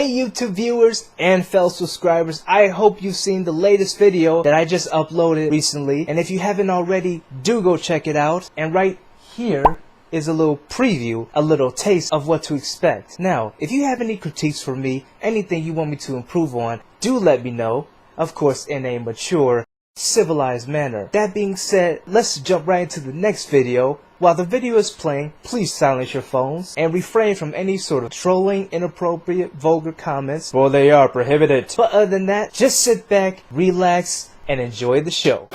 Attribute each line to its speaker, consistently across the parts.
Speaker 1: Hey YouTube viewers and fellow subscribers, I hope you've seen the latest video that I just uploaded recently, and if you haven't already, do go check it out. And right here is a little preview, a little taste of what to expect. Now, if you have any critiques for me, anything you want me to improve on, do let me know, of course in a mature, civilized manner. That being said, let's jump right into the next video. While the video is playing, please silence your phones and refrain from any sort of trolling, inappropriate, vulgar comments, for they are prohibited. But other than that, just sit back, relax, and enjoy the show.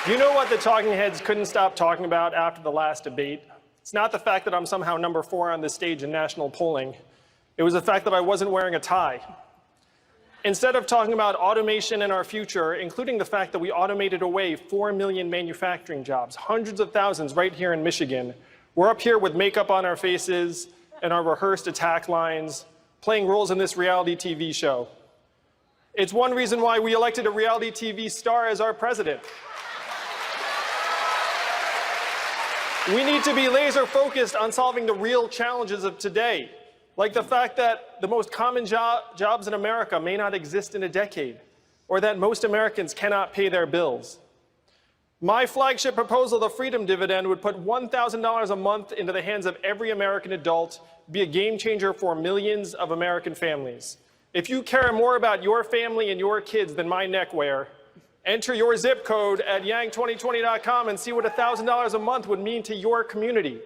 Speaker 2: You know what the talking heads couldn't stop talking about after the last debate? It's not the fact that I'm somehow number 4 on this stage in national polling. It was the fact that I wasn't wearing a tie. Instead of talking about automation in our future, including the fact that we automated away 4 million manufacturing jobs, hundreds of thousands right here in Michigan, we're up here with makeup on our faces and our rehearsed attack lines, playing roles in this reality TV show. It's one reason why we elected a reality TV star as our president. We need to be laser focused on solving the real challenges of today, like the fact that the most common jobs in America may not exist in a decade, or that most Americans cannot pay their bills. My flagship proposal, the Freedom Dividend, would put $1,000 a month into the hands of every American adult, be a game changer for millions of American families. If you care more about your family and your kids than my neckwear, enter your zip code at yang2020.com and see what $1,000 a month would mean to your community.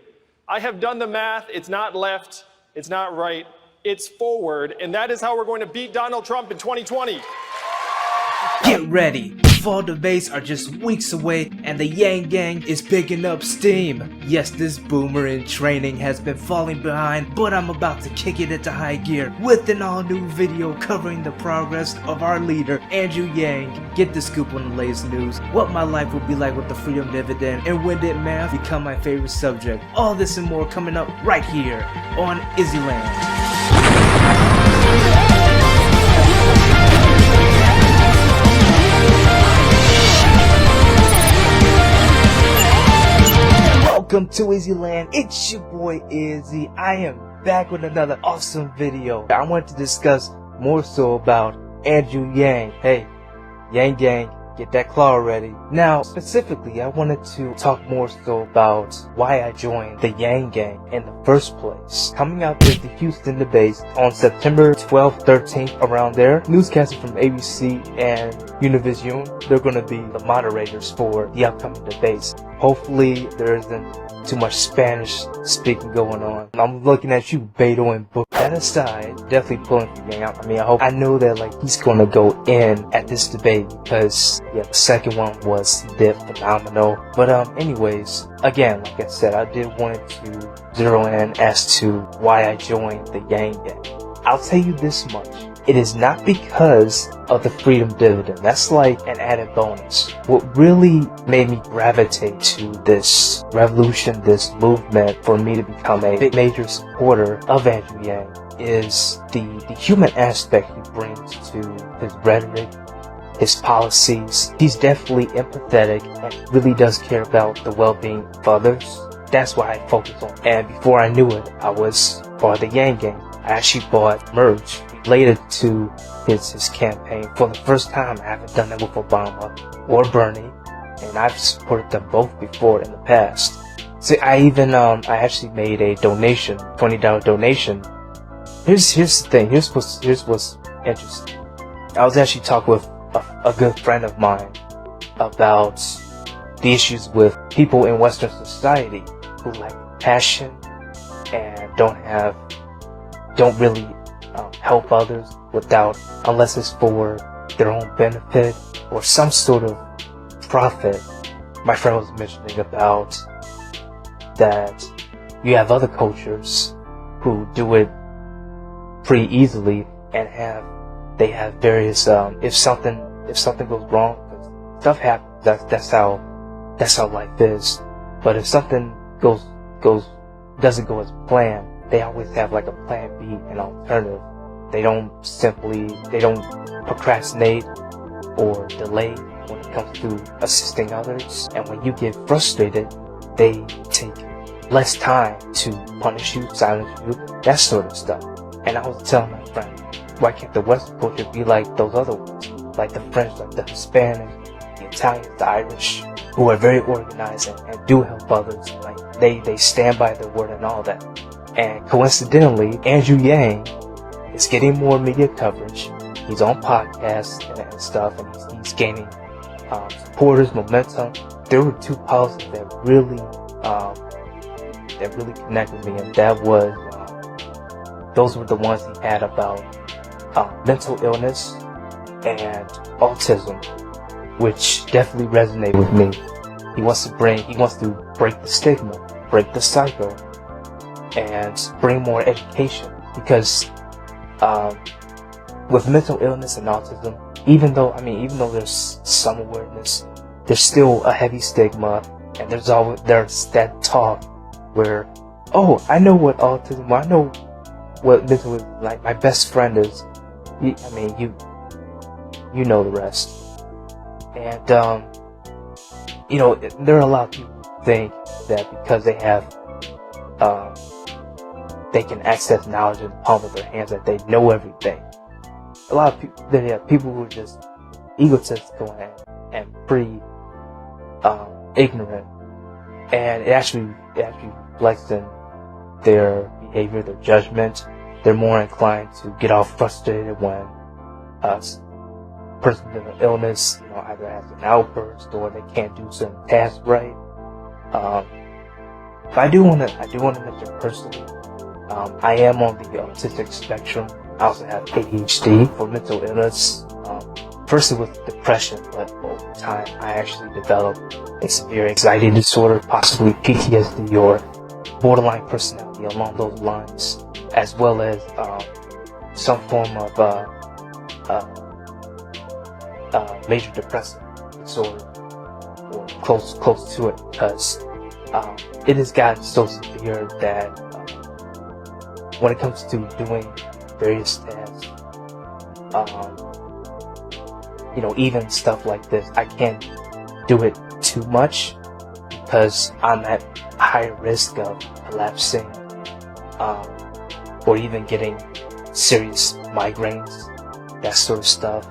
Speaker 2: I have done the math. It's not left, it's not right, it's forward, and that is how we're going to beat Donald Trump in 2020.
Speaker 1: Get ready! Fall debates are just weeks away and the Yang Gang is picking up steam. Yes, this boomer in training has been falling behind, but I'm about to kick it into high gear with an all-new video covering the progress of our leader, Andrew Yang. Get the scoop on the latest news, what my life will be like with the Freedom Dividend, and when did math become my favorite subject. All this and more coming up right here on Izzyland. Welcome to Izzyland, it's your boy Izzy. I am back with another awesome video. I want to discuss more so about Andrew Yang. Hey, Yang Gang, get that claw ready. Now, specifically, I wanted to talk more so about why I joined the Yang Gang in the first place. Coming out is the Houston debates on September 12th, 13th, around there. Newscasters from ABC and Univision, they're going to be the moderators for the upcoming debates. Hopefully, there isn't too much Spanish speaking going on. I'm looking at you, Beto and Book. That aside, definitely pulling for Yang. I know that he's gonna go in at this debate because the second one was phenomenal. But anyways, again, like I said, I did want to zero in as to why I joined the Yang Gang. I'll tell you this much. It is not because of the Freedom Dividend. That's like an added bonus. What really made me gravitate to this revolution, this movement, for me to become a big major supporter of Andrew Yang is the human aspect he brings to his rhetoric, his policies. He's definitely empathetic and really does care about the well-being of others. That's why I focus on. And before I knew it, I was part of the Yang Gang. I actually bought merch related to his campaign. For the first time, I haven't done that with Obama or Bernie, and I've supported them both before in the past. See, I actually made a donation, $20 donation. Here's the thing. Here's what's interesting. I was actually talking with a good friend of mine about the issues with people in Western society who lack passion and don't really help others unless it's for their own benefit or some sort of profit. My friend was mentioning about that you have other cultures who do it pretty easily and they have various if something goes wrong, stuff happens. That's how life is. But if something doesn't go as planned, they always have like a plan B, an alternative. They don't procrastinate or delay when it comes to assisting others. And when you get frustrated, they take less time to punish you, silence you, that sort of stuff. And I was telling my friend, why can't the Western culture be like those other ones? Like the French, like the Hispanic, the Italians, the Irish, who are very organized and do help others. Like they stand by their word and all that. And coincidentally, Andrew Yang is getting more media coverage. He's on podcasts and stuff, and he's gaining supporters, momentum. There were two policies that really connected with me, and that was those were the ones he had about mental illness and autism, which definitely resonated with me. He wants to break the stigma, break the cycle, and bring more education, because with mental illness and autism, even though there's some awareness, there's still a heavy stigma, and there's that talk where, oh, I know what autism, I know what mental is like. My best friend is, you know the rest. And there are a lot of people who think that because they have they can access knowledge in the palm of their hands, that they know everything. A lot of people, there are people who are just egotistical and pretty ignorant, and it actually reflects in their behavior, their judgment. They're more inclined to get all frustrated when a person with an illness, either has an outburst or they can't do certain tasks right. But I do want to mention personally, I am on the autistic spectrum. I also have ADHD for mental illness. First it was depression, but over time I actually developed a severe anxiety disorder, possibly PTSD or borderline personality along those lines, as well as some form of major depressive disorder, or close to it, because it has gotten so severe that when it comes to doing various tasks, even stuff like this, I can't do it too much because I'm at higher risk of collapsing, or even getting serious migraines, that sort of stuff.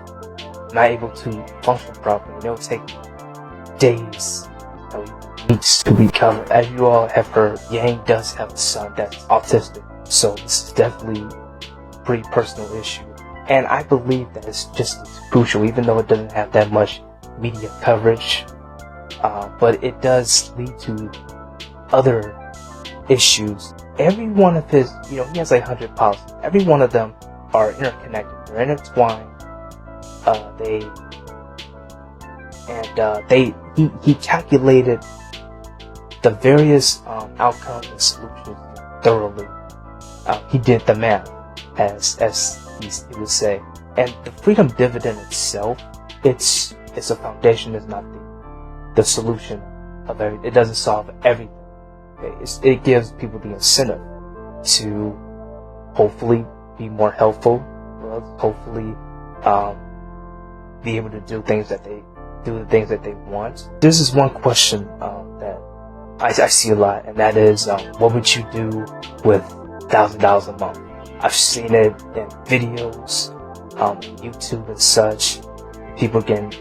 Speaker 1: I'm not able to function properly. It'll take days, weeks to recover. As you all have heard, Yang does have a son that's autistic, so this is definitely a pretty personal issue. And I believe that it's just as crucial, even though it doesn't have that much media coverage, but it does lead to other issues. Every one of his, he has like 100 policies. Every one of them are interconnected. They're intertwined. He calculated the various outcomes and solutions thoroughly. He did the math, as he would say. And the freedom dividend itself, it's a foundation. It's not the solution of everything. It doesn't solve everything. It gives people the incentive to hopefully be more helpful, hopefully be able to do the things that they want. There's this one question that I see a lot, and that is, what would you do with $1,000 a month? I've seen it in videos, YouTube and such. People getting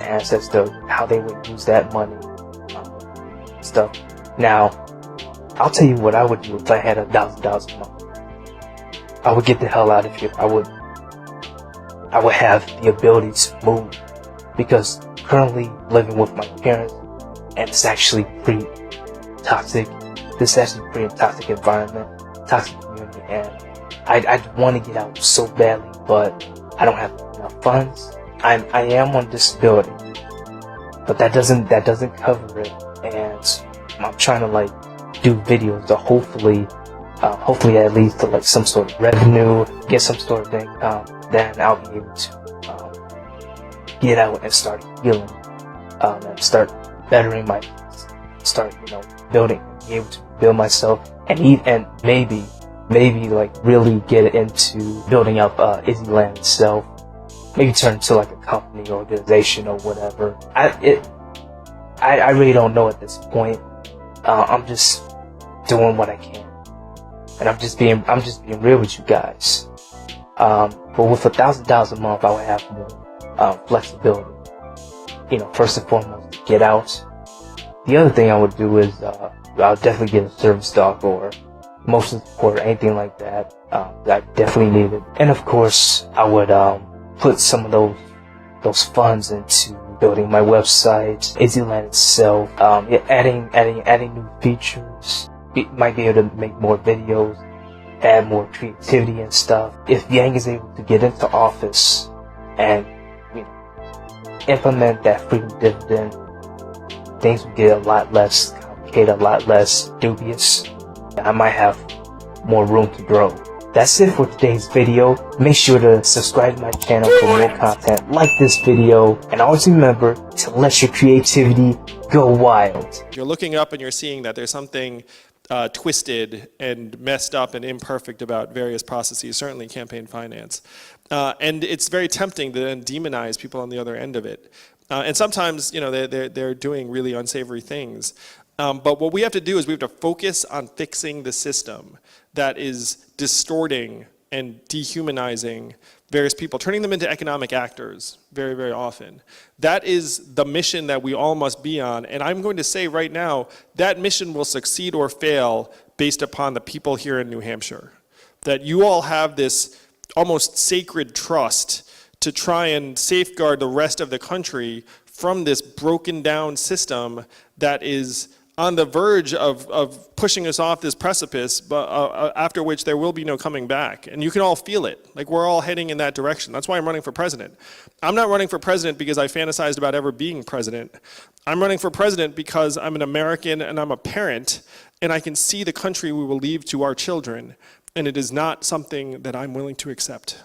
Speaker 1: asked as to how they would use that money, stuff. Now, I'll tell you what I would do if I had $1,000 a month. I would get the hell out of here. I would have the ability to move, because currently living with my parents, and it's actually pretty toxic. This is actually a pretty toxic environment, toxic community, and I'd want to get out so badly, but I don't have enough funds. I am on disability, but that doesn't cover it, and I'm trying to do videos to hopefully at least to some sort of revenue, get some sort of income. Then I'll be able to get out and start healing, and start bettering building, be able to build myself, and maybe maybe like really get into building up Izzyland itself. Maybe turn into like a company, organization, or whatever. I really don't know at this point. I'm just doing what I can, and I'm just being real with you guys. But with $1,000 a month, I would have more flexibility. You know, first and foremost, to get out. The other thing I would do is I'll definitely get a service dog or motion support or anything like that. That I definitely needed. And of course, I would put some of those funds into building my website, Izzyland itself, adding new features. Might be able to make more videos, add more creativity and stuff. If Yang is able to get into office and implement that freedom dividend, things will get a lot less complicated, a lot less dubious. I might have more room to grow. That's it for today's video. Make sure to subscribe to my channel for more content like this video. And always remember to let your creativity go wild.
Speaker 2: You're looking up and you're seeing that there's something twisted and messed up and imperfect about various processes, certainly campaign finance. And it's very tempting to then demonize people on the other end of it. And sometimes, they're doing really unsavory things. But what we have to do is we have to focus on fixing the system that is distorting and dehumanizing various people, turning them into economic actors very, very often. That is the mission that we all must be on. And I'm going to say right now, that mission will succeed or fail based upon the people here in New Hampshire. That you all have this almost sacred trust to try and safeguard the rest of the country from this broken down system that is on the verge of pushing us off this precipice, but after which there will be no coming back. And you can all feel it. Like, we're all heading in that direction. That's why I'm running for president. I'm not running for president because I fantasized about ever being president. I'm running for president because I'm an American and I'm a parent, and I can see the country we will leave to our children, and it is not something that I'm willing to accept.